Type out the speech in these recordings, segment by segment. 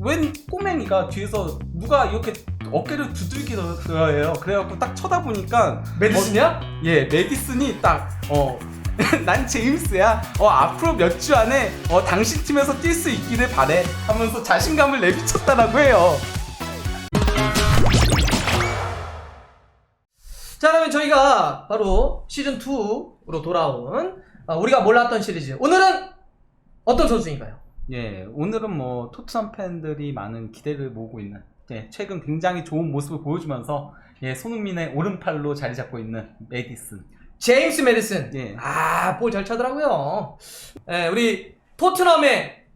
웬 꼬맹이가 뒤에서 누가 이렇게 어깨를 두들기더래요. 그래갖고 딱 쳐다보니까 메디슨이야? 예, 메디슨이 딱 난 제임스야. 앞으로 몇 주 안에 당신 팀에서 뛸 수 있기를 바래 하면서 자신감을 내비쳤다라고 해요. 자, 그러면 저희가 바로 시즌2로 돌아온 우리가 몰랐던 시리즈. 오늘은 어떤 선수인가요? 예, 오늘은 뭐 토트넘 팬들이 많은 기대를 모으고 있는 최근 굉장히 좋은 모습을 보여주면서 손흥민의 오른팔로 자리 잡고 있는 메디슨. 제임스 메디슨. 예. 볼 잘 차더라고요. 예, 우리 토트넘의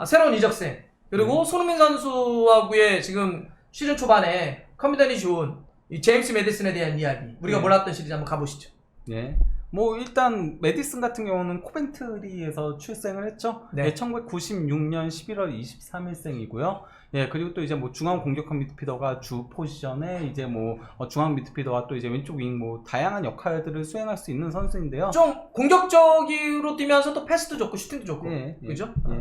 새로운 이적생 그리고 손흥민 선수하고의 지금 시즌 초반에 컴비너이 좋은 이 제임스 메디슨에 대한 이야기. 우리가 몰랐던 시리즈 한번 가보시죠. 예. 뭐 일단 메디슨 같은 경우는 코벤트리에서 출생을 했죠. 네. 1996년 11월 23일생이고요. 예, 그리고 또 이제 뭐 중앙 공격형 미드필더가 주 포지션에 이제 뭐 중앙 미드필더와 또 이제 왼쪽 윙 뭐 다양한 역할들을 수행할 수 있는 선수인데요. 좀 공격적으로 뛰면서 또 패스도 좋고 슈팅도 좋고. 예, 그죠? 예.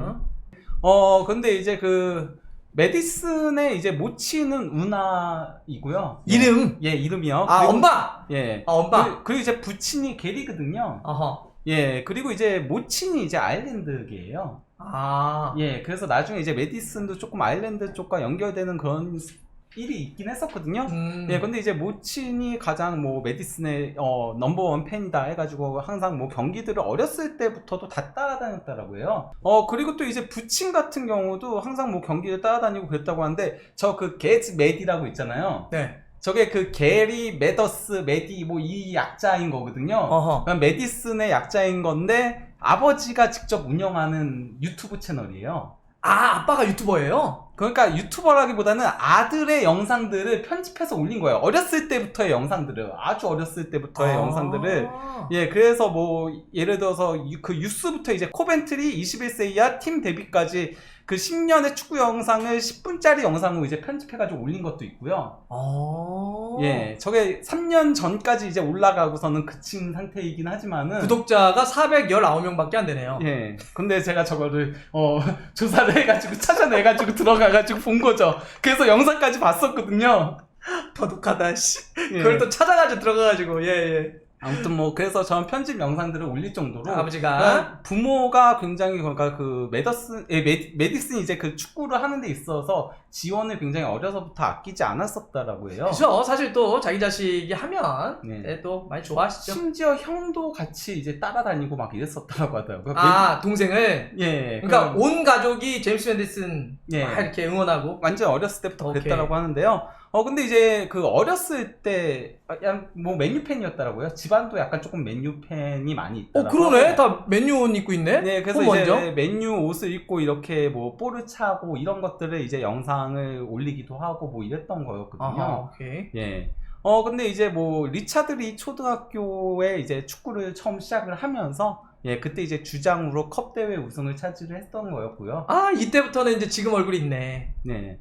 근데 이제 그 메디슨의 이제 모치는 우나이고요. 이름? 예, 이름이요. 엄마! 예. 엄마! 그리고 이제 부친이 게리거든요. 어허. 예, 그리고 이제 모친이 이제 아일랜드계예요. 예, 그래서 나중에 이제 메디슨도 조금 아일랜드 쪽과 연결되는 그런 일이 있긴 했었거든요. 예, 근데 이제 모친이 가장 뭐 메디슨의 넘버원 팬이다 해가지고 항상 뭐 경기들을 어렸을 때부터도 다 따라다녔다라고 해요. 그리고 또 이제 부친 같은 경우도 항상 뭐 경기를 따라다니고 그랬다고 하는데 저 그 게츠 메디라고 있잖아요. 네. 저게 그 게리, 메더스, 메디 뭐 이 약자인 거거든요. 어허. 그러니까 메디슨의 약자인 건데 아버지가 직접 운영하는 유튜브 채널이에요. 아빠가 유튜버예요? 그러니까 유튜버라기보다는 아들의 영상들을 편집해서 올린 거예요. 어렸을 때부터의 영상들을, 아주 어렸을 때부터의 영상들을. 예, 그래서 뭐 예를 들어서 그 유스부터 이제 코벤트리 21세 이하 팀 데뷔까지 그 10년의 축구 영상을 10분짜리 영상으로 이제 편집해가지고 올린 것도 있고요. 예, 저게 3년 전까지 이제 올라가고서는 그친 상태이긴 하지만은 구독자가 419명밖에 안 되네요. 예, 근데 제가 저거를 조사를 해가지고 찾아내가지고 들어가가지고 본 거죠. 그래서 영상까지 봤었거든요. 더독하다 씨. 예. 그걸 또 찾아가지고 들어가가지고 예. 아무튼 뭐 그래서 저는 편집 영상들을 올릴 정도로 아버지가 부모가 굉장히 그러니까 그 메디슨이 이제 그 축구를 하는 데 있어서 지원을 굉장히 어려서부터 아끼지 않았었다라고 해요. 그죠. 사실 또 자기 자식이 하면 네. 또 많이 좋아하시죠. 심지어 형도 같이 이제 따라다니고 막 이랬었다라고 하더라고요. 동생을. 예. 그러니까 온 가족이 제임스 메디슨 예. 막 이렇게 응원하고. 완전 어렸을 때부터 그랬다라고 하는데요. 근데 이제 그 어렸을 때 뭐 맨유 팬이었더라고요. 집안도 약간 조금 맨유 팬이 많이 있더라고요. 그러네. 다 맨유 옷 입고 있네. 네, 그래서 이제 맨유 옷을 입고 이렇게 뭐 볼을 차고 이런 것들을 이제 영상을 올리기도 하고 뭐 이랬던 거였거든요. 오케이. 예. 근데 이제 뭐 리차드리 초등학교에 이제 축구를 처음 시작을 하면서 그때 이제 주장으로 컵 대회 우승을 차지를 했던 거였고요. 이때부터는 이제 지금 얼굴이 있네. 네.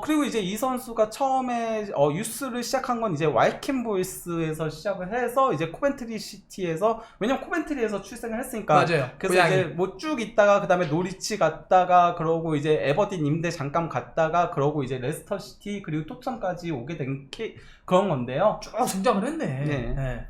그리고 이제 이 선수가 처음에 유스를 시작한 건 이제 와이켄 보이스에서 시작을 해서 이제 코벤트리 시티에서, 왜냐면 코벤트리에서 출생을 했으니까. 맞아요. 그래서 고향이. 이제 뭐 쭉 있다가 그 다음에 노리치 갔다가 그러고 이제 에버딘 임대 잠깐 갔다가 그러고 이제 레스터 시티 그리고 토트넘까지 오게 된 그런 건데요. 쭉 성장을 했네. 네.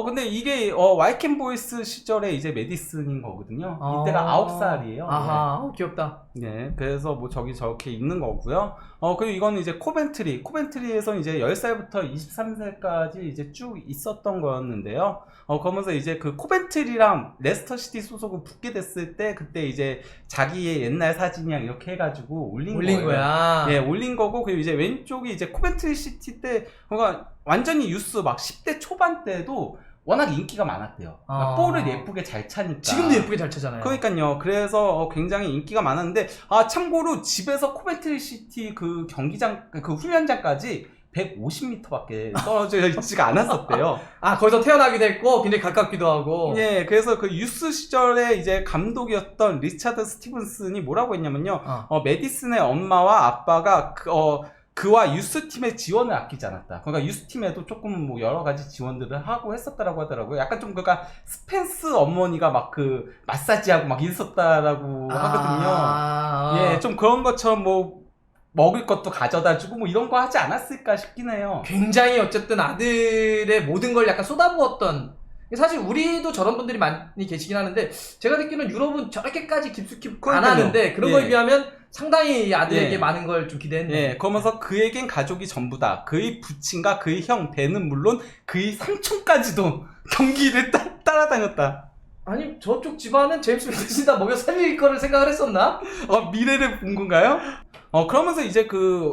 근데 이게 와이켄 보이스 시절에 이제 메디슨인 거거든요. 이때가 9살이에요. 귀엽다. 네, 그래서 뭐 저기 저렇게 있는 거고요. 그리고 이거는 이제 코벤트리에서는 이제 10살부터 23살까지 이제 쭉 있었던 거였는데요. 그러면서 이제 그 코벤트리랑 레스터시티 소속을 붙게 됐을 때 그때 이제 자기의 옛날 사진이랑 이렇게 해가지고 올린 거야. 예, 올린 거고, 그리고 이제 왼쪽이 이제 코벤트리 시티 때, 그러니까 완전히 유스 막 10대 초반 때도 워낙 인기가 많았대요. 그러니까 볼을 예쁘게 잘 차니까. 지금도 예쁘게 잘 차잖아요. 그러니까요. 그래서 굉장히 인기가 많았는데, 참고로 집에서 코벤트리 시티 그 경기장, 그 훈련장까지 150m밖에 떨어져 있지가 않았었대요. 거기서 태어나기도 했고 굉장히 가깝기도 하고. 예, 그래서 그 유스 시절에 이제 감독이었던 리차드 스티븐슨이 뭐라고 했냐면요. 메디슨의 엄마와 아빠가 그와 유스팀의 지원을 아끼지 않았다. 그러니까 유스팀에도 조금 뭐 여러 가지 지원들을 하고 했었다라고 하더라고요. 약간 좀 그러니까 스펜스 어머니가 막 그 마사지하고 막 이랬었다라고 하거든요. 예, 좀 그런 것처럼 뭐 먹을 것도 가져다 주고 뭐 이런 거 하지 않았을까 싶긴 해요. 굉장히 어쨌든 아들의 모든 걸 약간 쏟아부었던. 사실 우리도 저런 분들이 많이 계시긴 하는데 제가 듣기로는 유럽은 저렇게까지 깊숙이 안 그러니까요. 하는데 그런 거에 예. 비하면 상당히 아들에게 예. 많은 걸 좀 기대했네. 예, 그러면서 그에겐 가족이 전부다. 그의 부친과 그의 형 배는 물론 그의 삼촌까지도 경기를 따라다녔다. 아니 저쪽 집안은 제임스 매디슨다 먹여 살릴 거를 생각을 했었나? 미래를 본 건가요? 그러면서 이제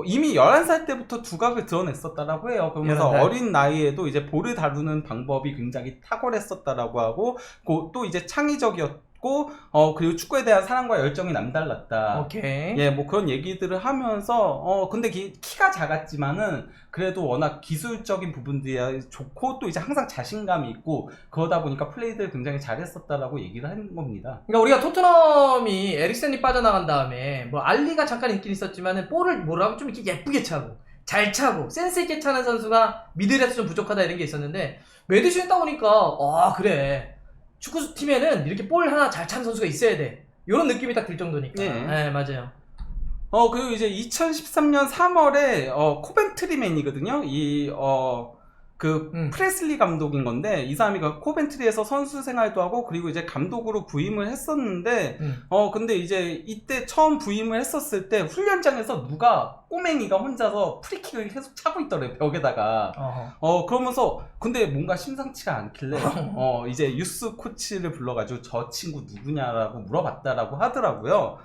이미 11살 때부터 두각을 드러냈었다라고 해요. 그러면서 11살. 어린 나이에도 이제 볼을 다루는 방법이 굉장히 탁월했었다라고 하고, 또 이제 창의적이었고, 그리고 축구에 대한 사랑과 열정이 남달랐다. 오케이. 예, 뭐 그런 얘기들을 하면서, 근데 키가 작았지만은, 그래도 워낙 기술적인 부분들이 좋고, 또 이제 항상 자신감이 있고, 그러다 보니까 플레이들을 굉장히 잘했었다라고 얘기를 한 겁니다. 그러니까 우리가 토트넘이 에릭센이 빠져나간 다음에 뭐 알리가 잠깐 있긴 있었지만은 볼을 뭐라고 좀 이렇게 예쁘게 차고 잘 차고 센스 있게 차는 선수가 미들에서 좀 부족하다 이런 게 있었는데 매디슨이 딱 오니까 그래 축구 팀에는 이렇게 볼 하나 잘 차는 선수가 있어야 돼 이런 느낌이 딱 들 정도니까. 네, 맞아요. 그리고 이제 2013년 3월에 코벤트리맨이거든요. 프레슬리 감독인 건데 이 사람이 코벤트리에서 선수 생활도 하고 그리고 이제 감독으로 부임을 했었는데 근데 이제 이때 처음 부임을 했었을 때 훈련장에서 꼬맹이가 혼자서 프리킥을 계속 차고 있더래요, 벽에다가. 그러면서 근데 뭔가 심상치가 않길래 이제 유스 코치를 불러가지고 저 친구 누구냐라고 물어봤다라고 하더라고요.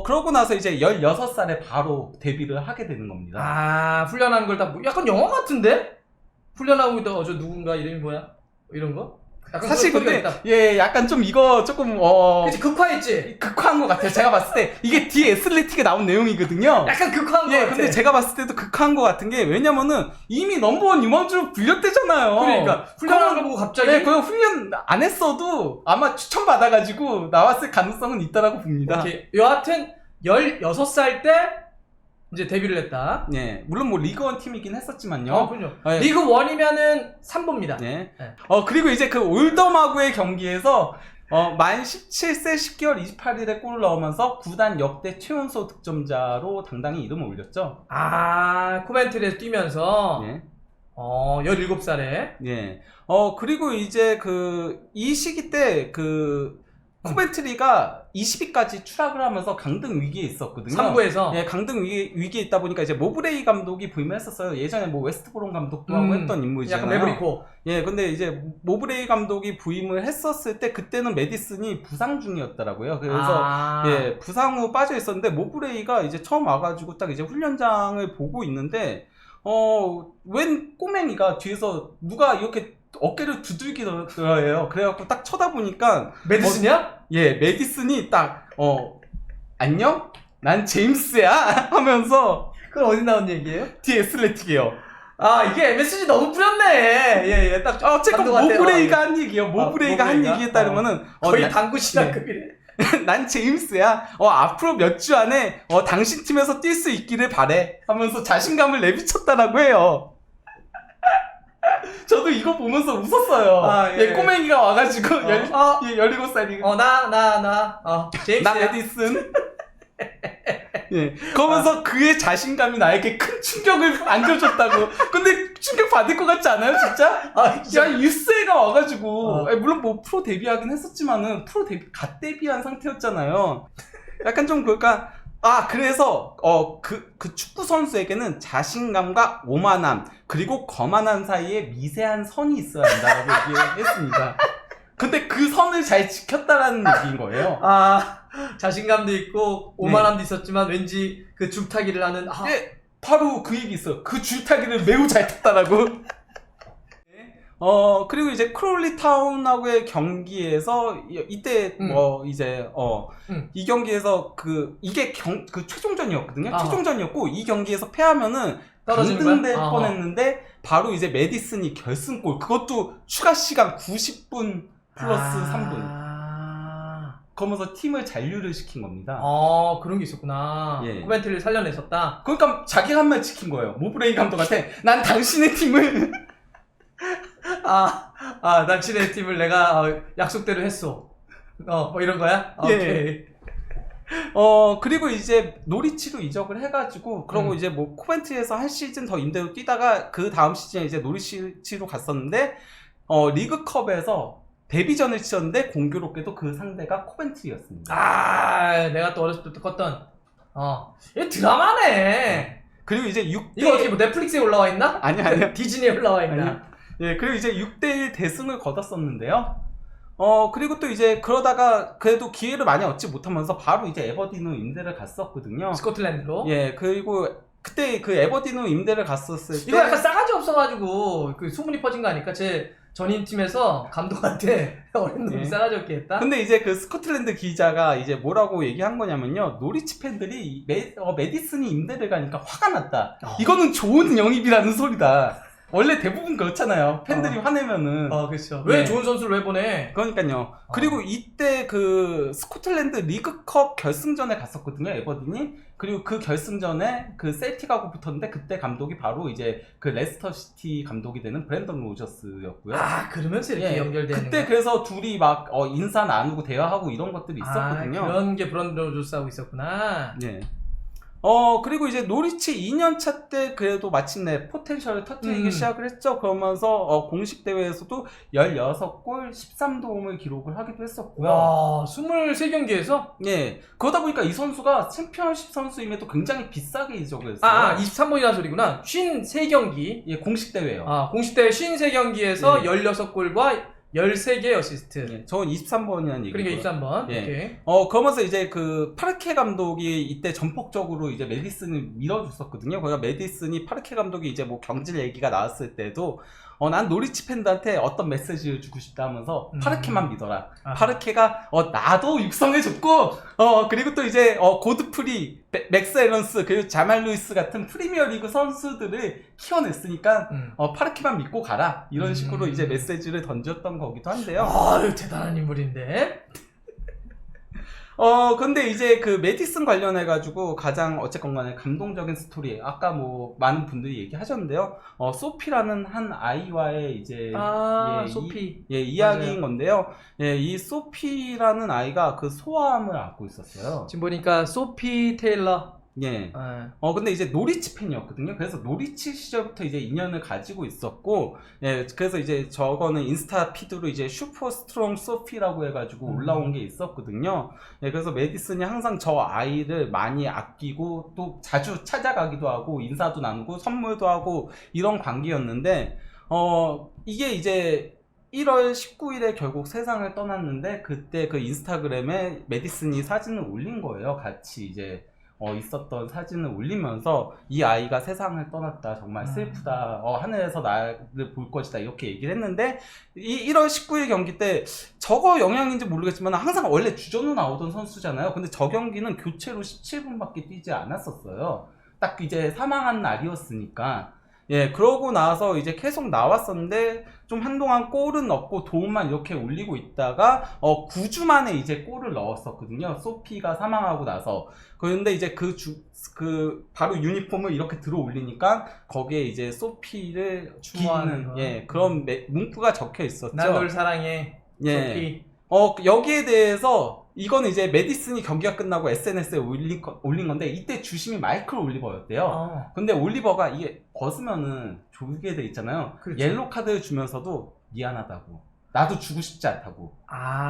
그러고 나서 이제 16살에 바로 데뷔를 하게 되는 겁니다. 훈련하는 걸 다 약간 영화 같은데? 훈련하고 있다가 저 누군가 이름이 뭐야? 이런 거? 약간 사실 근데 약간 좀 이거 조금 그치 극화했지? 극화한 것 같아요. 제가 봤을 때 이게 뒤에 애슬레틱에 나온 내용이거든요. 약간 극화한 것 같아. 근데 제가 봤을 때도 극화한 것 같은 게 왜냐면은 이미 넘버원 유망주로 불렸대잖아요. 그러니까 훈련하는 거 보고 갑자기 그냥 훈련 안 했어도 아마 추천받아가지고 나왔을 가능성은 있다라고 봅니다. 오케이. 여하튼 16살 때 이제 데뷔를 했다. 물론 뭐 리그원 팀이긴 했었지만요. 그렇죠. 리그 1이면은 3부입니다. 그리고 이제 올덤하고의 경기에서 만 17세 10개월 28일에 골을 넣으면서 구단 역대 최연소 득점자로 당당히 이름을 올렸죠. 코벤트리에서 뛰면서 17살에 그리고 이제 이 시기 때 코벤트리가 20위까지 추락을 하면서 강등 위기에 있었거든요. 3부에서 강등 위기에 있다 보니까 이제 모브레이 감독이 부임을 했었어요. 예전에 뭐 웨스트브롬 감독도 하고 했던 인물이잖아요. 약간 매브리코. 근데 이제 모브레이 감독이 부임을 했었을 때 그때는 매디슨이 부상 중이었더라고요. 그래서 부상 후 빠져 있었는데 모브레이가 이제 처음 와가지고 딱 이제 훈련장을 보고 있는데 웬 꼬맹이가 뒤에서 누가 이렇게 어깨를 두들기더래요. 그래갖고 딱 쳐다보니까 매디슨이야? 매디슨이 딱 안녕? 난 제임스야 하면서 그건 어디 나온 얘기예요? 뒤에 애슬레틱이에요. 이게 MSG 너무 뿌렸네. 딱 어쨌건 모브레이가 한 얘기예요. 모브레이가 한 얘기에 따르면은 거의 당구 시작급이래. 난 제임스야. 앞으로 몇 주 안에 당신 팀에서 뛸 수 있기를 바래 하면서 자신감을 내비쳤다라고 해요. 저도 이거 보면서 웃었어요. 꼬맹이가 와가지고 17살이 제임스야. 나 매디슨. 그러면서 그의 자신감이 나에게 큰 충격을 안겨줬다고. 근데 충격 받을 것 같지 않아요, 진짜? 유스애가 와가지고 물론 뭐 프로 데뷔하긴 했었지만은 갓 데뷔한 상태였잖아요. 약간 좀 그래서 그 축구 선수에게는 자신감과 오만함 그리고 거만함 사이에 미세한 선이 있어야 한다고 얘기했습니다. 근데 그 선을 잘 지켰다라는 얘기인 거예요. 자신감도 있고 오만함도 있었지만 왠지 그 줄타기를 하는 바로 그 얘기 있어요. 그 줄타기를 매우 잘 탔다라고. 그리고 이제 크롤리 타운하고의 경기에서 이때 이 경기에서 이게 최종전이었거든요. 최종전이었고 이 경기에서 패하면은 강등될 뻔했는데 바로 이제 매디슨이 결승골, 그것도 추가 시간 90분 플러스 3분. 그러면서 팀을 잔류를 시킨 겁니다. 그런 게 있었구나. 코벤트리를 살려냈었다. 그러니까 자기가 한 말 지킨 거예요. 모브레이 감독한테 난 당신의 팀을 당신의 팀을 내가 약속대로 했어. 뭐 이런 거야? 오케이. 그리고 이제 노리치로 이적을 해가지고, 그러고 이제 뭐 코벤트에서 한 시즌 더 임대로 뛰다가 그 다음 시즌에 이제 노리치로 갔었는데, 리그컵에서 데뷔전을 치렀는데 공교롭게도 그 상대가 코벤트였습니다. 아, 내가 또 어렸을 때 컸던, 이거 드라마네. 그리고 이제 6대 이거 어떻게 뭐 넷플릭스에 올라와 있나? 아니요. 디즈니에 올라와 있나? 예, 그리고 이제 6대1 대승을 거뒀었는데요. 그리고 또 이제 그러다가 그래도 기회를 많이 얻지 못하면서 바로 이제 에버딘으로 임대를 갔었거든요. 스코틀랜드로. 예, 그리고 그때 그 에버딘으로 임대를 갔었을 때 이거 약간 싸가지 없어가지고 그 소문이 퍼진 거 아닐까? 제 전임 팀에서 감독한테 어린 놈이 예. 싸가지 없게 했다. 근데 이제 그 스코틀랜드 기자가 이제 뭐라고 얘기한 거냐면요. 노리치 팬들이 메디슨이 임대를 가니까 화가 났다. 이거는 좋은 영입이라는 소리다. 원래 대부분 그렇잖아요. 팬들이 화내면은. 그렇죠. 네. 왜 좋은 선수를 왜 보내? 그러니까요. 그리고 이때 그 스코틀랜드 리그컵 결승전에 갔었거든요. 에버딘이. 그리고 그 결승전에 그 셀틱하고 붙었는데 그때 감독이 바로 이제 그 레스터 시티 감독이 되는 브랜던 로저스였고요. 아, 그러면서 이렇게 예, 연결되는 그때 거야? 그래서 둘이 막 인사 나누고 대화하고 이런 것들이 있었거든요. 아, 그런 게 브랜든 로저스하고 있었구나. 예. 그리고 이제 노리치 2년차 때 그래도 마침내 포텐셜을 터뜨리기 시작을 했죠. 그러면서 공식 대회에서도 16골 13도움을 기록을 하기도 했었고요. 와, 23경기에서? 예. 그러다 보니까 이 선수가 챔피언십 선수임에도 굉장히 비싸게 이적을 했어요. 23번이라는 소리구나. 53경기. 예, 공식 대회요. 공식 대회 53경기에서 예. 16골과 13개 어시스트. 예, 저는 23번이라는 얘기고요. 그러니까 23번. 예. 오케이. 그러면서 이제 그 파르케 감독이 이때 전폭적으로 이제 메디슨을 밀어줬었거든요. 그러니까 메디슨이 파르케 감독이 이제 뭐 경질 얘기가 나왔을 때도 난 노리치 팬들한테 어떤 메시지를 주고 싶다 하면서 파르케만 믿어라. 파르케가 나도 육성해줬고 그리고 또 이제 고드프리, 맥스 에런스 그리고 자말 루이스 같은 프리미어리그 선수들을 키워냈으니까 파르케만 믿고 가라. 이런 식으로 이제 메시지를 던졌던 거기도 한데요. 아유, 대단한 인물인데. 근데 이제 그 메디슨 관련해가지고 가장 어쨌건 간에 감동적인 스토리, 아까 뭐 많은 분들이 얘기하셨는데요. 소피라는 한 아이와의 이제 소피. 이야기인 맞아요. 건데요. 예, 이 소피라는 아이가 그 소아암을 앓고 있었어요. 지금 보니까 소피 테일러. 예. 근데 이제 노리치 팬이었거든요. 그래서 노리치 시절부터 이제 인연을 가지고 있었고, 예, 그래서 이제 저거는 인스타 피드로 이제 슈퍼 스트롱 소피라고 해가지고 올라온 게 있었거든요. 예, 그래서 메디슨이 항상 저 아이를 많이 아끼고 또 자주 찾아가기도 하고 인사도 나누고 선물도 하고 이런 관계였는데, 이게 이제 1월 19일에 결국 세상을 떠났는데 그때 그 인스타그램에 메디슨이 사진을 올린 거예요. 같이 이제 있었던 사진을 올리면서 이 아이가 세상을 떠났다. 정말 슬프다. 하늘에서 나를 볼 것이다. 이렇게 얘기를 했는데 이 1월 19일 경기 때 저거 영향인지 모르겠지만 항상 원래 주전으로 나오던 선수잖아요. 근데 저 경기는 교체로 17분밖에 뛰지 않았었어요. 딱 이제 사망한 날이었으니까. 예, 그러고 나서 이제 계속 나왔었는데 좀 한동안 골은 넣고 도움만 이렇게 올리고 있다가 9주 만에 이제 골을 넣었었거든요. 소피가 사망하고 나서. 그런데 이제 바로 유니폼을 이렇게 들어 올리니까 거기에 이제 소피를 기리는 그런 문구가 적혀 있었죠. 난 널 사랑해. 예. 소피. 여기에 대해서 이거는 이제 메디슨이 경기가 끝나고 SNS에 올린 건데 이때 주심이 마이클 올리버였대요. 근데 올리버가 이게 벗으면은 조게 돼 있잖아요. 그렇죠. 옐로 카드를 주면서도 미안하다고. 나도 주고 싶지 않다고.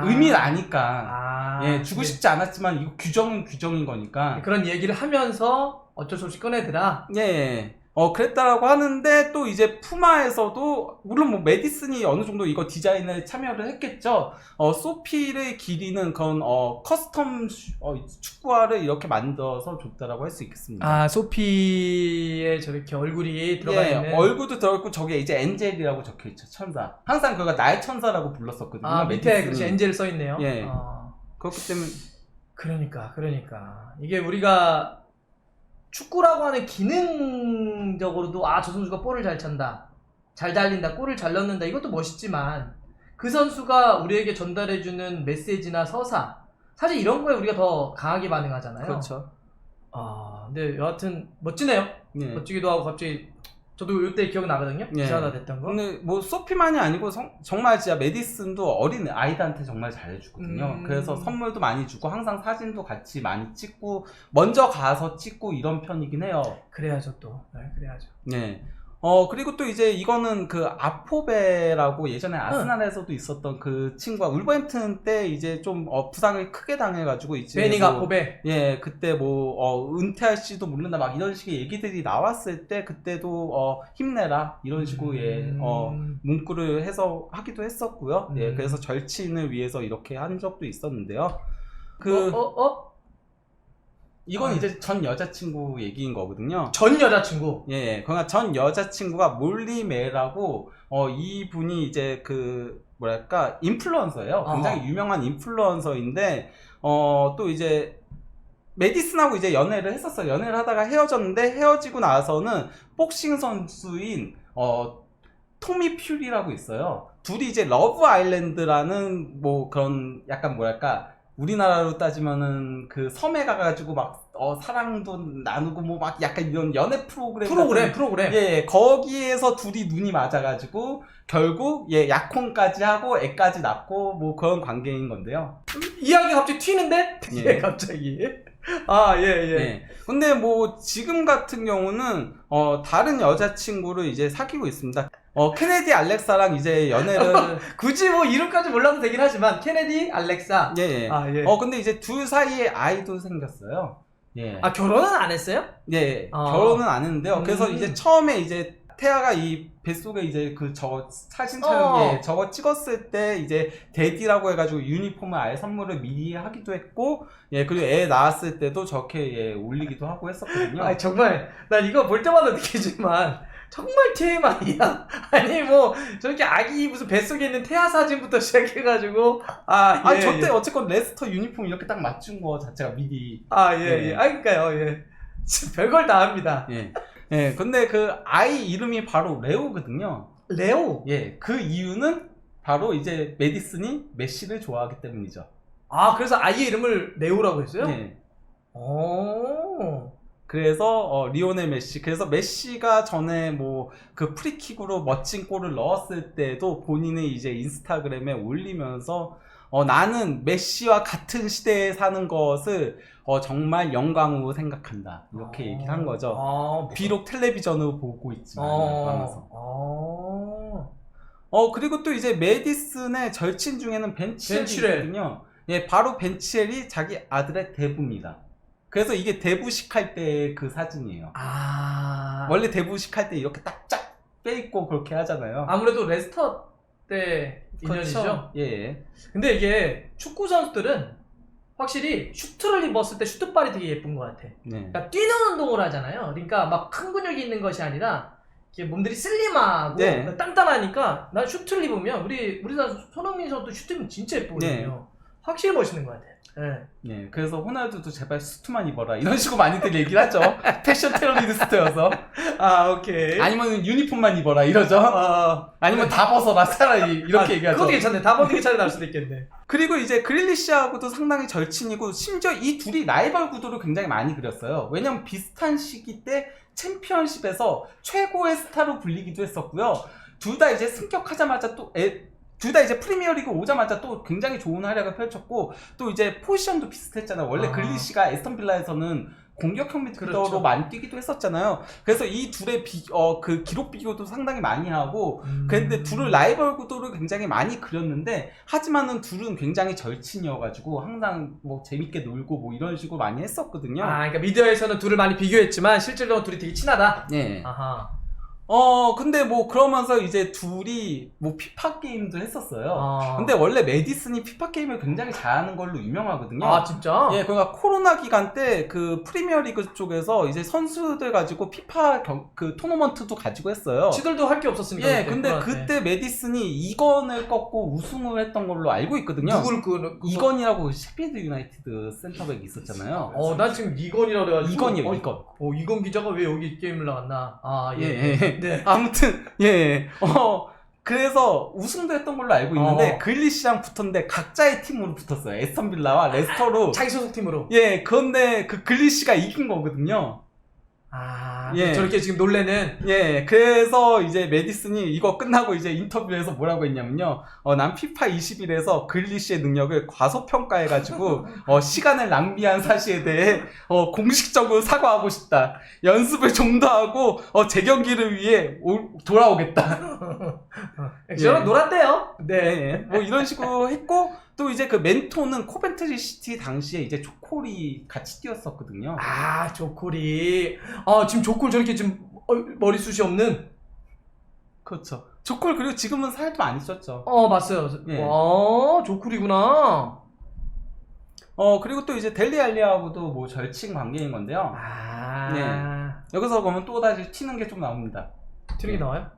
의미를 아니까. 예, 주고 싶지 않았지만 이거 규정은 규정인 거니까. 그런 얘기를 하면서 어쩔 수 없이 꺼내더라. 예. 그랬다라고 하는데 또 이제 푸마에서도 물론 뭐 메디슨이 어느 정도 이거 디자인에 참여를 했겠죠. 소피를 기리는 그런 커스텀 축구화를 이렇게 만들어서 줬다라고 할 수 있겠습니다. 소피의 저렇게 얼굴이 들어가 있는. 얼굴도 들어있고 저기에 이제 엔젤이라고 적혀 있죠. 천사. 항상 그가 나의 천사라고 불렀었거든요. 밑에 그렇지 엔젤 써 있네요. 예. 그렇기 때문에 그러니까 이게 우리가 축구라고 하는 기능적으로도 저 선수가 볼을 잘 찬다, 잘 달린다, 골을 잘 넣는다, 이것도 멋있지만 그 선수가 우리에게 전달해주는 메시지나 서사, 사실 이런 거에 우리가 더 강하게 반응하잖아요. 그렇죠. 근데 여하튼 멋지네요. 예. 멋지기도 하고 갑자기 저도 이때 기억나거든요. 예. 기사가 됐던 거. 근데 뭐 소피만이 아니고 정말 진짜 메디슨도 어린 아이들한테 정말 잘해주거든요. 그래서 선물도 많이 주고 항상 사진도 같이 많이 찍고 먼저 가서 찍고 이런 편이긴 해요. 그래야죠 또. 네, 그래야죠. 네. 그리고 또 이제 이거는 그 아포베라고 예전에 아스날에서도 있었던 그 친구가 울버햄튼 때 이제 좀 부상을 크게 당해가지고 이제 베닝 뭐, 아포베. 예, 그때 뭐 은퇴할지도 모른다 막 이런 식의 얘기들이 나왔을 때 그때도 힘내라 이런 식으로 예, 문구를 해서 하기도 했었고요. 예, 그래서 절친을 위해서 이렇게 한 적도 있었는데요. 이건 이제 전 여자친구 얘기인 거거든요. 전 여자친구. 예, 그러니까 전 여자친구가 몰리 메라고 이분이 이제 그 뭐랄까 인플루언서예요. 굉장히 유명한 인플루언서인데 또 이제 메디슨하고 이제 연애를 했었어요. 연애를 하다가 헤어졌는데 헤어지고 나서는 복싱 선수인 토미 퓨리라고 있어요. 둘이 이제 러브 아일랜드라는 뭐 그런 약간 뭐랄까 우리나라로 따지면은 그 섬에 가가지고 막 사랑도 나누고 뭐 막 약간 이런 연애 프로그램 예, 거기에서 둘이 눈이 맞아가지고 결국 예 약혼까지 하고 애까지 낳고 뭐 그런 관계인 건데요. 이야기 갑자기 튀는데? 예, 갑자기. 아, 예. 예. 근데 뭐 지금 같은 경우는 다른 여자친구를 이제 사귀고 있습니다. 케네디 알렉사랑 이제 연애를 굳이 뭐 이름까지 몰라도 되긴 하지만 케네디 알렉사. 예. 아, 예. 근데 이제 둘 사이에 아이도 생겼어요. 예. 아, 결혼은 안 했어요? 예. 결혼은 안 했는데요. 그래서 이제 처음에 이제 태아가 이 뱃속에 이제 그 저거 사진 촬영에 저거 찍었을 때 이제 데디라고 해가지고 유니폼을 아예 선물을 미리 하기도 했고, 예, 그리고 애 낳았을 때도 저렇게 예, 올리기도 하고 했었거든요. 아, 정말 난 이거 볼 때마다 느끼지만 정말 TMI야. 아니 뭐 저렇게 아기 무슨 뱃속에 있는 태아 사진부터 시작해가지고 아니 저때 어쨌건 레스터 유니폼 이렇게 딱 맞춘 거 자체가 미리 예. 아 그러니까요. 예. 별걸 다 합니다. 예. 예, 근데 그 아이 이름이 바로 레오거든요. 레오? 예, 그 이유는 바로 이제 메디슨이 메시를 좋아하기 때문이죠. 아, 그래서 아이의 이름을 레오라고 했어요? 예. 오. 그래서 리오넬 메시, 그래서 메시가 전에 뭐 그 프리킥으로 멋진 골을 넣었을 때도 본인의 이제 인스타그램에 올리면서 나는 메시와 같은 시대에 사는 것을 정말 영광으로 생각한다 이렇게 얘기를 한 거죠. 비록 텔레비전으로 보고 있지만 하면서. 그리고 또 이제 메디슨의 절친 중에는 벤치엘이 있거든요. 예, 바로 벤치엘이 자기 아들의 대부입니다. 그래서 이게 데부식 할 때 그 사진이에요. 원래 데부식 할 때 이렇게 딱 쫙 빼입고 그렇게 하잖아요. 아무래도 레스터 때 인연이죠. 그렇죠? 예. 근데 이게 축구 선수들은 확실히 슈트를 입었을 때 슈트발이 되게 예쁜 것 같아. 네. 그러니까 뛰는 운동을 하잖아요. 그러니까 막 큰 근육이 있는 것이 아니라 이게 몸들이 슬림하고 네. 단단하니까 난 슈트를 입으면 우리나라 손흥민 선수도 슈트 입으면 진짜 예쁘거든요. 네. 확실히 멋있는 것 같아. 네. 네, 그래서 호날두도 제발 수트만 입어라 이런 식으로 많이들 얘기를 하죠. 패션 테러리스트여서. 오케이. 아니면 유니폼만 입어라 이러죠. 아니면 다 벗어라 차라리 이렇게 얘기하죠. 그것도 괜찮네. 다 벗는 게 차라리 나을 수도 있겠네. 그리고 이제 그릴리시하고도 상당히 절친이고 심지어 이 둘이 라이벌 구도를 굉장히 많이 그렸어요. 왜냐면 비슷한 시기 때 챔피언십에서 최고의 스타로 불리기도 했었고요. 둘 다 이제 승격하자마자 둘 다 이제 프리미어리그 오자마자 또 굉장히 좋은 활약을 펼쳤고 또 이제 포지션도 비슷했잖아요. 원래 그릴리시가 에스턴 빌라에서는 공격형 미드필더로 그렇죠. 많이 뛰기도 했었잖아요. 그래서 이 둘의 그 기록 비교도 상당히 많이 하고 그런데 둘을 라이벌 구도를 굉장히 많이 그렸는데 하지만은 둘은 굉장히 절친이어가지고 항상 뭐 재밌게 놀고 뭐 이런 식으로 많이 했었거든요. 그러니까 미디어에서는 둘을 많이 비교했지만 실제로는 둘이 되게 친하다. 네. 아하. 근데 뭐 그러면서 이제 둘이 뭐 피파 게임도 했었어요. 근데 원래 메디슨이 피파 게임을 굉장히 잘하는 걸로 유명하거든요. 아, 진짜? 예, 그러니까 코로나 기간 때 그 프리미어리그 쪽에서 이제 선수들 가지고 피파 그 토너먼트도 가지고 했어요. 지들도 할 게 없었으니까. 예, 근데 그때 메디슨이 이건을 꺾고 우승을 했던 걸로 알고 있거든요. 누구를 이건이라고 셰필드 유나이티드 센터백이 있었잖아요. 난 지금 이건이라고 그래가지고. 이건이에요, 이건. 이건 기자가 왜 여기 게임을 나왔나? 예. 네. 아무튼 그래서 우승도 했던 걸로 알고 있는데 그릴리시랑 붙었는데 각자의 팀으로 붙었어요. 에스턴 빌라와 레스터로. 자기 소속 팀으로. 예, 그런데 그 그릴리시가 이긴 거거든요. 예. 저렇게 지금 놀래는. 예, 그래서 이제 메디슨이 이거 끝나고 이제 인터뷰에서 뭐라고 했냐면요. 난 피파 21에서 글리시의 능력을 과소평가해가지고, 시간을 낭비한 사실에 대해, 공식적으로 사과하고 싶다. 연습을 좀 더 하고, 재경기를 위해 돌아오겠다. 저랑 놀았대요. 네, 뭐 이런 식으로 했고, 또 이제 그 멘토는 코벤트리 시티 당시에 이제 조콜이 같이 뛰었었거든요. 아, 조콜이. 지금 조콜 저렇게 지금 머리숱이 없는. 그렇죠. 조콜 그리고 지금은 살도 많이 쪘죠. 봤어요. 예. 와, 조콜이구나. 그리고 또 이제 델리 알리하고도 뭐 절친 관계인 건데요. 네. 여기서 보면 또 다시 튀는 게 좀 나옵니다. 튀는 게 나와요?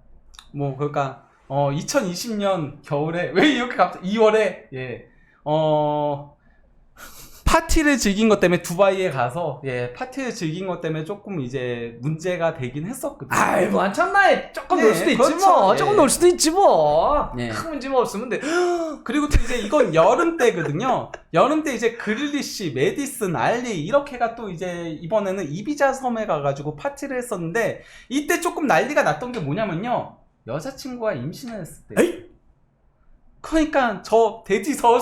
뭐 그러니까 2020년 겨울에 왜 이렇게 갑자기 2월에 파티를 즐긴 것 때문에 두바이에 가서 파티를 즐긴 것 때문에 조금 이제 문제가 되긴 했었거든요. 아이 뭐 한참 나에 조금 놀 수도 있지 그렇죠. 뭐. 조금 놀 수도 있지 뭐. 예. 큰 문제만 없으면 돼. 그리고 또 이제 이건 여름 때거든요. 여름 때 이제 그릴리시, 메디슨, 알리 이렇게가 또 이제 이번에는 이비자 섬에 가가지고 파티를 했었는데 이때 조금 난리가 났던 게 뭐냐면요. 여자친구가 임신을 했을 때. 에이? 그러니까 저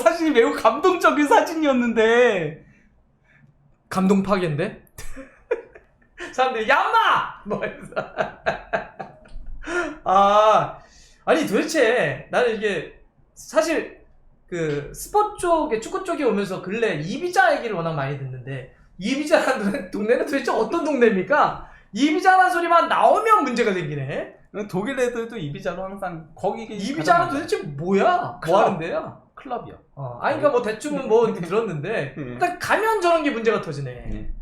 사진이 매우 감동적인 사진이었는데 감동 파괴인데? 사람들이 야마! 뭐 이러면서. 아니 도대체 나는 이게 사실 그 스포츠 쪽에 축구 쪽에 오면서 근래 이비자 얘기를 워낙 많이 듣는데 이비자라는 동네는 도대체 어떤 동네입니까? 이비자라는 소리만 나오면 문제가 생기네. 독일 애들도 이비자로 항상 거기 이비자는 도대체 뭐야? 뭐 하는 데야? 클럽이요. 그러니까 뭐 대충은 뭐 들었는데 일단 가면 저런 게 문제가 터지네. 네.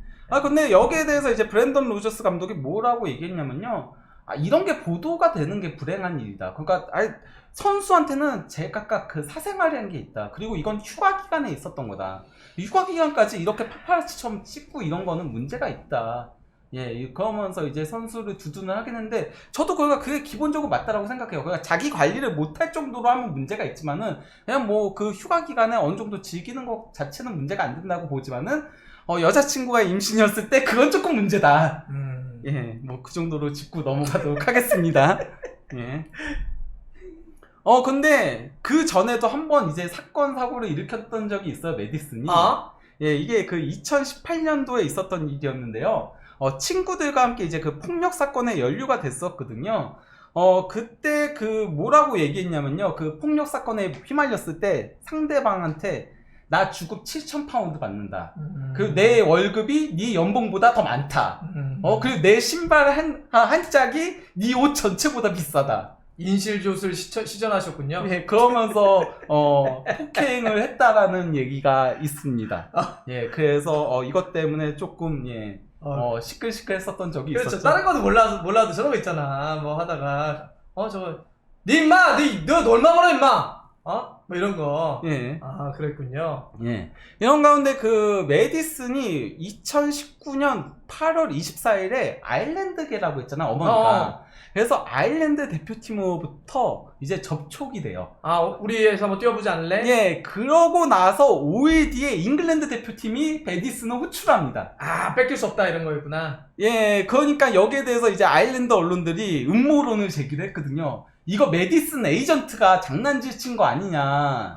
근데 여기에 대해서 이제 브랜던 로저스 감독이 뭐라고 얘기했냐면요. 이런 게 보도가 되는 게 불행한 일이다. 그러니까 선수한테는 제각각 그 사생활이라는 게 있다. 그리고 이건 휴가 기간에 있었던 거다. 휴가 기간까지 이렇게 파파라치처럼 찍고 이런 거는 문제가 있다. 예, 그러면서 이제 선수를 두둔을 하긴 했는데 저도 그게 기본적으로 맞다라고 생각해요. 그러니까 자기 관리를 못할 정도로 하면 문제가 있지만은 그냥 뭐 그 휴가 기간에 어느 정도 즐기는 것 자체는 문제가 안 된다고 보지만은 여자친구가 임신이었을 때 그건 조금 문제다. 예, 뭐 그 정도로 짚고 넘어가도록 하겠습니다. 예. 근데 그 전에도 한번 이제 사건 사고를 일으켰던 적이 있어요, 메디슨이. 예, 이게 그 2018년도에 있었던 일이었는데요. 친구들과 함께 이제 그 폭력 사건에 연루가 됐었거든요. 그때 그 뭐라고 얘기했냐면요. 그 폭력 사건에 휘말렸을 때 상대방한테 나 주급 7,000파운드 받는다. 그리고 내 월급이 네 연봉보다 더 많다. 그리고 내 신발 한 짝이 네 옷 전체보다 비싸다. 인실조술 시전하셨군요. 예, 그러면서 폭행을 했다라는 얘기가 있습니다. 예, 그래서 이것 때문에 조금 시끌시끌했었던 적이 그렇죠. 있었죠. 다른 거는 몰라도 저런 거 있잖아. 뭐 하다가 저거 네 임마 너 얼마 벌어 임마 뭐 이런 거. 예. 그랬군요. 예. 이런 가운데 그 메디슨이 2019년 8월 24일에 아일랜드계라고 했잖아, 어머니가. 그래서 아일랜드 대표팀으로부터 이제 접촉이 돼요. 우리에서 한번 뛰어보지 않을래? 예, 그러고 나서 5일 뒤에 잉글랜드 대표팀이 메디슨을 호출합니다. 뺏길 수 없다 이런 거였구나. 예, 그러니까 여기에 대해서 이제 아일랜드 언론들이 음모론을 제기를 했거든요. 이거 메디슨 에이전트가 장난질 친 거 아니냐.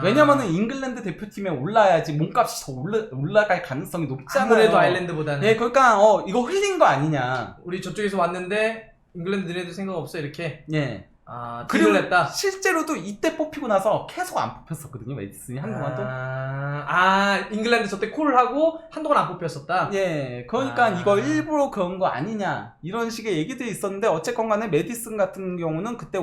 왜냐면은 잉글랜드 대표팀에 올라야지 몸값이 더 올라갈 가능성이 높잖아요. 아무래도 아일랜드보다는. 예, 그러니까 이거 흘린 거 아니냐. 우리 저쪽에서 왔는데 잉글랜드 너네들 생각 없어 이렇게. 예. 그리고 했다. 실제로도 이때 뽑히고 나서 계속 안 뽑혔었거든요, 메디슨이 한동안 또. 잉글랜드 저때 콜을 하고 한동안 안 뽑혔었다. 예, 그러니까 이거 일부러 그런 거 아니냐 이런 식의 얘기들이 있었는데 어쨌건 간에 메디슨 같은 경우는 그때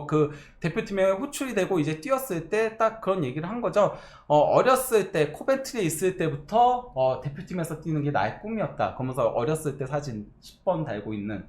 그 대표팀에 호출이 되고 이제 뛰었을 때 딱 그런 얘기를 한 거죠. 어렸을 때 코벤트리에 있을 때부터 대표팀에서 뛰는 게 나의 꿈이었다. 그러면서 어렸을 때 사진 10번 달고 있는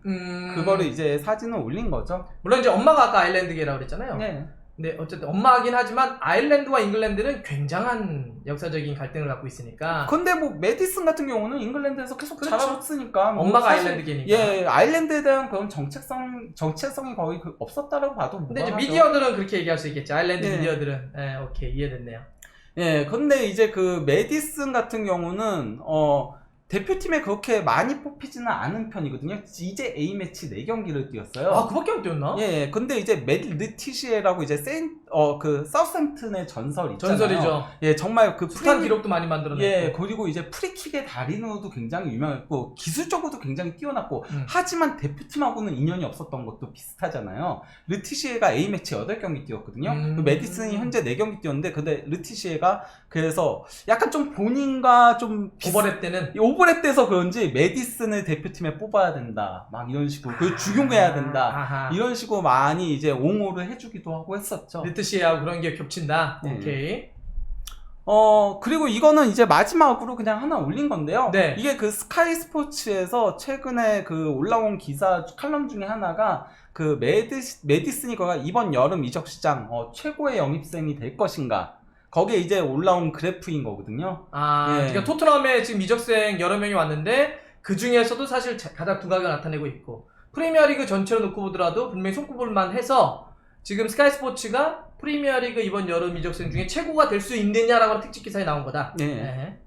그거를 이제 사진을 올린 거죠. 물론 이제 엄마가 아까 아일랜드계라고 그랬잖아요. 네. 근데 어쨌든 엄마긴 하지만 아일랜드와 잉글랜드는 굉장한 역사적인 갈등을 갖고 있으니까. 근데 뭐 메디슨 같은 경우는 잉글랜드에서 계속 자라왔으니까 엄마가 아일랜드계니까. 예, 아일랜드에 대한 그런 정체성이 거의 없었다라고 봐도 근데 이제 무방하죠. 미디어들은 그렇게 얘기할 수 있겠지. 아일랜드 예. 미디어들은. 오케이 이해됐네요. 예, 근데 이제 그 메디슨 같은 경우는 대표팀에 그렇게 많이 뽑히지는 않은 편이거든요. 이제 A매치 4경기를 뛰었어요. 아, 그밖에 안 뛰었나? 예, 근데 이제 르티시에라고 이제 그 사우샘튼의 전설 있잖아요. 전설이죠. 예, 정말 그 숱한 기록도 많이 만들어냈고. 예, 그리고 이제 프리킥의 달인으로도 굉장히 유명했고 기술적으로도 굉장히 뛰어났고 하지만 대표팀하고는 인연이 없었던 것도 비슷하잖아요. 르티시에가 A매치 8경기 뛰었거든요. 그 메디슨이 현재 4경기 뛰었는데 근데 르티시에가 그래서 약간 좀 본인과 좀 오버랩 때는 오버랩 돼서 그런지 메디슨을 대표팀에 뽑아야 된다. 막 이런 식으로 그 죽용해야 된다. 아하. 이런 식으로 많이 이제 옹호를 해주기도 하고 했었죠. 르트시에하고 그런 게 겹친다. 네. 오케이. 그리고 이거는 이제 마지막으로 그냥 하나 올린 건데요. 네. 이게 그 스카이 스포츠에서 최근에 그 올라온 기사 칼럼 중에 하나가 그 메디슨이 이번 여름 이적 시장 최고의 영입생이 될 것인가. 거기에 이제 올라온 그래프인 거거든요. 아, 예. 그러니까 토트넘에 지금 이적생 여러 명이 왔는데 그 중에서도 사실 가장 두각을 나타내고 있고 프리미어리그 전체로 놓고 보더라도 분명히 손꼽을만 해서 지금 스카이 스포츠가 프리미어리그 이번 여름 이적생 중에 최고가 될 수 있느냐라고 특집 기사에 나온 거다. 네. 네.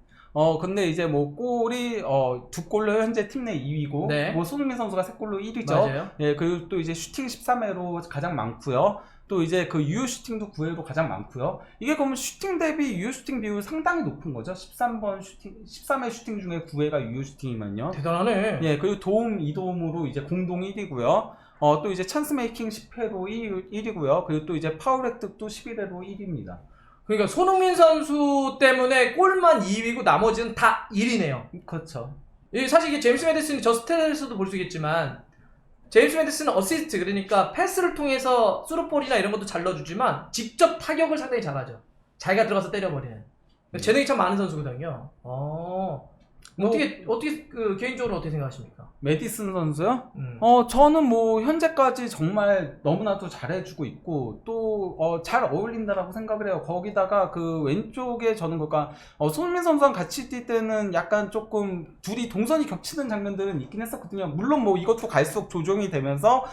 근데 이제 뭐 골이 2골로 현재 팀 내 2위고 네. 뭐 손흥민 선수가 3골로 1위죠. 맞아요. 예, 그리고 또 이제 슈팅 13회로 가장 많고요. 또 이제 그 유효 슈팅도 9회로 가장 많고요. 이게 그러면 슈팅 대비 유효 슈팅 비율 상당히 높은 거죠. 13회 슈팅 중에 9회가 유효 슈팅이면요. 대단하네. 예, 그리고 도움 2도움으로 이제 공동 1위고요. 또 이제 찬스 메이킹 10회로 1위고요. 그리고 또 이제 파울 획득도 11회로 1위입니다. 그러니까 손흥민 선수 때문에 골만 2위고 나머지는 다 1위네요. 그렇죠. 사실 이게 제임스 메디슨이 저 스탯에서도 볼 수 있겠지만 제임스 메디슨은 어시스트, 그러니까 패스를 통해서 스루볼이나 이런 것도 잘 넣어주지만 직접 타격을 상당히 잘하죠. 자기가 들어가서 때려버리는. 재능이 참 많은 선수거든요. 어떻게 그 개인적으로 어떻게 생각하십니까? 메디슨 선수요? 저는 뭐 현재까지 정말 너무나도 잘해주고 있고 또 잘 어울린다라고 생각을 해요. 거기다가 그 왼쪽에 저는 그러니까 손흥민 선수랑 같이 뛸 때는 약간 조금 둘이 동선이 겹치는 장면들은 있긴 했었거든요. 물론 뭐 이것도 갈수록 조정이 되면서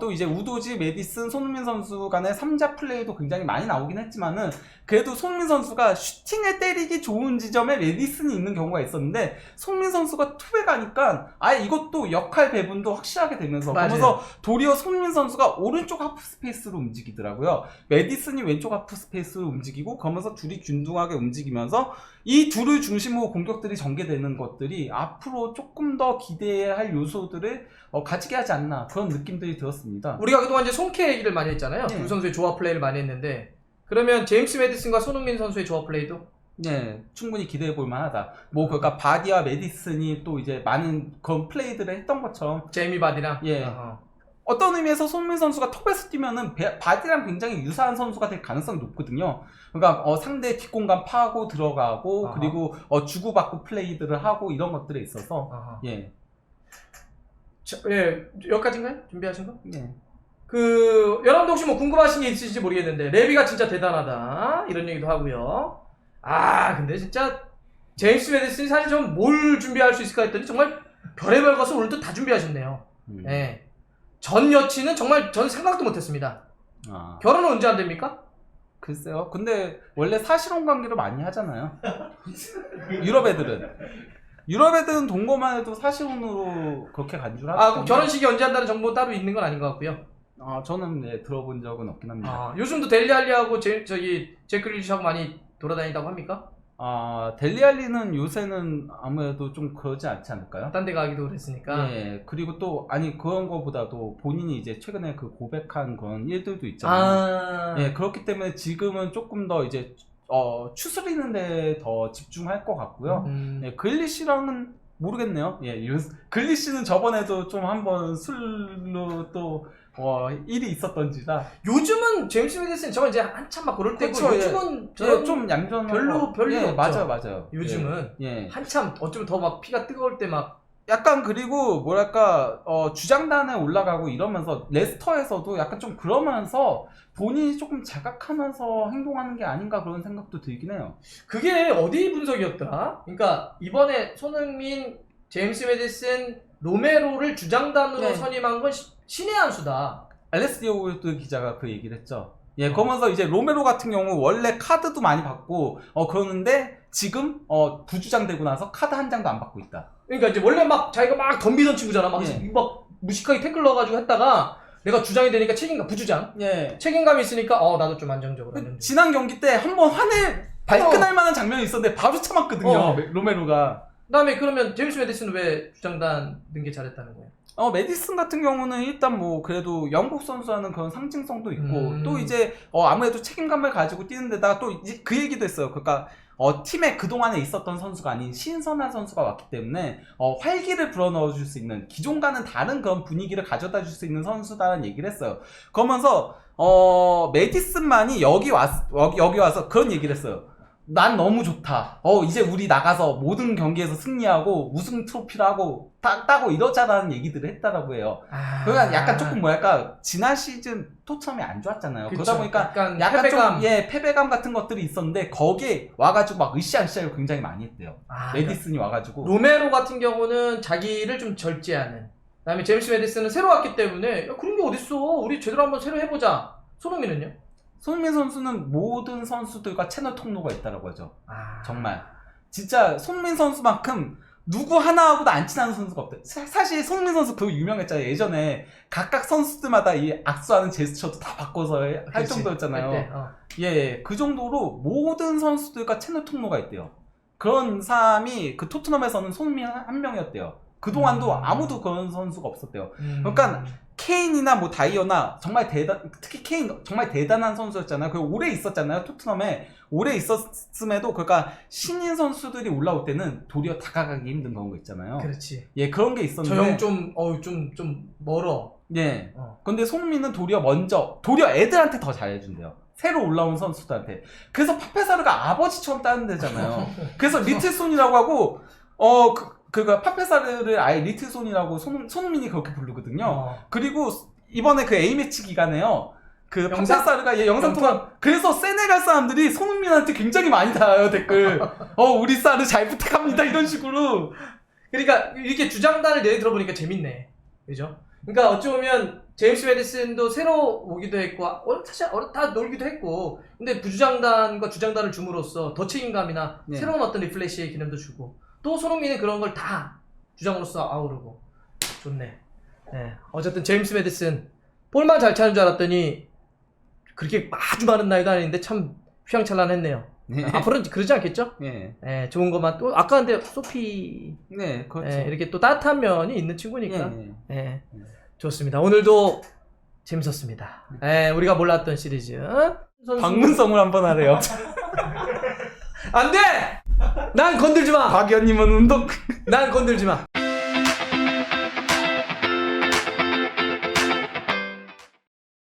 또 이제 우도지, 메디슨, 손흥민 선수 간의 3자 플레이도 굉장히 많이 나오긴 했지만은 그래도 손흥민 선수가 슈팅을 때리기 좋은 지점에 메디슨이 있는 경우가 있었는데 손흥민 선수가 투에 가니까 아예 이것도 역할 배분도 확실하게 되면서 맞아요. 그러면서 도리어 손흥민 선수가 오른쪽 하프 스페이스로 움직이더라고요. 메디슨이 왼쪽 하프 스페이스로 움직이고 그러면서 둘이 균등하게 움직이면서 이 둘을 중심으로 공격들이 전개되는 것들이 앞으로 조금 더 기대할 요소들을 가지게 하지 않나 그런 느낌들이 들었습니다. 우리가 그동안 이제 손케 얘기를 많이 했잖아요. 네. 두 선수의 조합 플레이를 많이 했는데 그러면 제임스 메디슨과 손흥민 선수의 조합 플레이도? 네, 충분히 기대해 볼 만하다. 뭐 그러니까 바디와 메디슨이 또 이제 많은 그런 플레이들을 했던 것처럼 제이미 바디랑? 예. 어떤 의미에서 손흥민 선수가 톱에서 뛰면은 바디랑 굉장히 유사한 선수가 될 가능성이 높거든요. 그러니까 상대 뒷공간 파고 들어가고 그리고 주고받고 플레이들을 하고 이런 것들에 있어서 예. 예, 여기까지인가요? 준비하신 거? 네. 여러분도 혹시 뭐 궁금하신 게 있으실지 모르겠는데 레비가 진짜 대단하다 이런 얘기도 하고요. 근데 진짜 제임스 메디슨이 사실 좀 뭘 준비할 수 있을까 했더니 정말 별의별 것을 오늘도 다 준비하셨네요. 예. 전 여친은 정말 전 생각도 못했습니다. 결혼은 언제 안 됩니까? 글쎄요. 근데 원래 사실혼 관계로 많이 하잖아요. 유럽 애들은 동거만 해도 사실혼으로 그렇게 간주하죠. 그럼 결혼식이 언제 한다는 정보 따로 있는 건 아닌 것 같고요. 저는 네, 들어본 적은 없긴 합니다. 요즘도 델리알리하고 제클리시하고 많이 돌아다닌다고 합니까? 델리알리는 요새는 아무래도 좀 그러지 않지 않을까요? 딴 데 가기도 그랬으니까. 예, 그리고 또 그런 거보다도 본인이 이제 최근에 그 고백한 그런 일들도 있잖아요. 예, 그렇기 때문에 지금은 조금 더 이제 추스리는 데 더 집중할 것 같고요. 예, 글리시랑은 모르겠네요. 예, 글리시는 저번에도 좀 한번 술로 또 일이 있었던지라. 요즘은 제임스 메디슨 저건 이제 한참 막 그럴 때고 그쵸, 요즘은 좀 얌전하고 별로 예, 없죠. 맞아요. 요즘은 예. 한참 어쩌면 더 막 피가 뜨거울 때 막 약간 그리고 뭐랄까 주장단에 올라가고 이러면서 레스터에서도 약간 좀 그러면서 본인이 조금 자각하면서 행동하는 게 아닌가 그런 생각도 들긴 해요. 그게 어디 분석이었더라? 그러니까 이번에 손흥민, 제임스 메디슨, 로메로를 주장단으로 선임한 건 신의 한 수다. 알레스 디오골드 기자가 그 얘기를 했죠. 예, 그러면서 이제 로메로 같은 경우 원래 카드도 많이 받고 그러는데 지금 부주장 되고 나서 카드 한 장도 안 받고 있다. 그러니까 이제 원래 막 자기가 막 덤비던 친구잖아. 막 무식하게 태클 넣어가지고 했다가 내가 주장이 되니까 책임감, 부주장. 예. 책임감이 있으니까 나도 좀 안정적으로. 지난 경기 때 한번 발끈할 만한 장면이 있었는데 바로 참았거든요. 로메로가. 그다음에 그러면 제임스 메디슨은 왜 주장단 는 게 잘했다는 거예요? 메디슨 같은 경우는 일단 뭐 그래도 영국 선수라는 그런 상징성도 있고 또 이제 아무래도 책임감을 가지고 뛰는 데다가 또 이제 그 얘기도 했어요. 그러니까 팀에 그동안에 있었던 선수가 아닌 신선한 선수가 왔기 때문에 활기를 불어넣어 줄 수 있는 기존과는 다른 그런 분위기를 가져다 줄 수 있는 선수다라는 얘기를 했어요. 그러면서 메디슨만이 여기 와서 그런 얘기를 했어요. 난 너무 좋다. 이제 우리 나가서 모든 경기에서 승리하고 우승 트로피를 하고 따고 이러자라는 얘기들을 했다라고 해요. 그러니까 약간 조금 뭐랄까 지난 시즌 토트넘이 안 좋았잖아요. 그쵸. 그러다 보니까 약간 패배감. 좀 패배감 같은 것들이 있었는데 거기에 와가지고 막 으쌰으쌰를 굉장히 많이 했대요. 메디슨이 와가지고 로메로 같은 경우는 자기를 좀 절제하는. 그다음에 제임스 메디슨은 새로 왔기 때문에 그런 게 어딨어. 우리 제대로 한번 새로 해보자. 손흥민은요? 손흥민 선수는 모든 선수들과 채널 통로가 있다라고 하죠. 정말 진짜 손흥민 선수만큼 누구 하나하고도 안 친한 선수가 없대. 사실 손흥민 선수 그거 유명했잖아요. 예전에 각각 선수들마다 이 악수하는 제스처도 다 바꿔서 할 정도였잖아요. 그 정도로 모든 선수들과 채널 통로가 있대요. 그런 사람이 그 토트넘에서는 손흥민 한 명이었대요. 그동안도 아무도 그런 선수가 없었대요. 그러니까 케인이나 뭐 다이어나 정말 특히 케인 정말 대단한 선수였잖아요. 그리고 오래 있었잖아요. 토트넘에 오래 있었음에도 그러니까 신인 선수들이 올라올 때는 도리어 다가가기 힘든 그런 거 있잖아요. 그렇지. 그런 게 있었는데 저 형 좀 멀어. 근데 손흥민은 도리어 애들한테 더 잘해준대요. 새로 올라온 선수들한테. 그래서 파페사르가 아버지처럼 따는 데잖아요. 그래서 리틀손이라고 하고 파페사르를 아예 리틀손이라고 손흥민이 그렇게 부르거든요. 그리고 이번에 그 A매치 기간에요. 그 파페사르가 영상 통화. 그래서 세네갈 사람들이 손흥민한테 굉장히 많이 달아요 댓글. 우리 사르 잘 부탁합니다 이런 식으로. 그러니까 이렇게 주장단을 내리 들어보니까 재밌네. 그죠? 그러니까 어찌 보면 제임스 메디슨도 새로 오기도 했고 사실 다 놀기도 했고 근데 부주장단과 주장단을 줌으로써 더 책임감이나 새로운 어떤 리플레시의 개념도 주고 또 손흥민은 그런 걸 다 주장으로서 아우르고 좋네. 어쨌든 제임스 메디슨 볼만 잘 차는 줄 알았더니 그렇게 아주 많은 나이도 아닌데 참 휘황찬란했네요. 앞으로는 그러지 않겠죠? 좋은 것만 또 아까 근데 소피 그렇죠. 이렇게 또 따뜻한 면이 있는 친구니까 좋습니다. 오늘도 재밌었습니다. 우리가 몰랐던 시리즈 방문성을 한번 하래요. 안 돼! 난 건들지 마. 박 의원님은 운동. 난 건들지 마.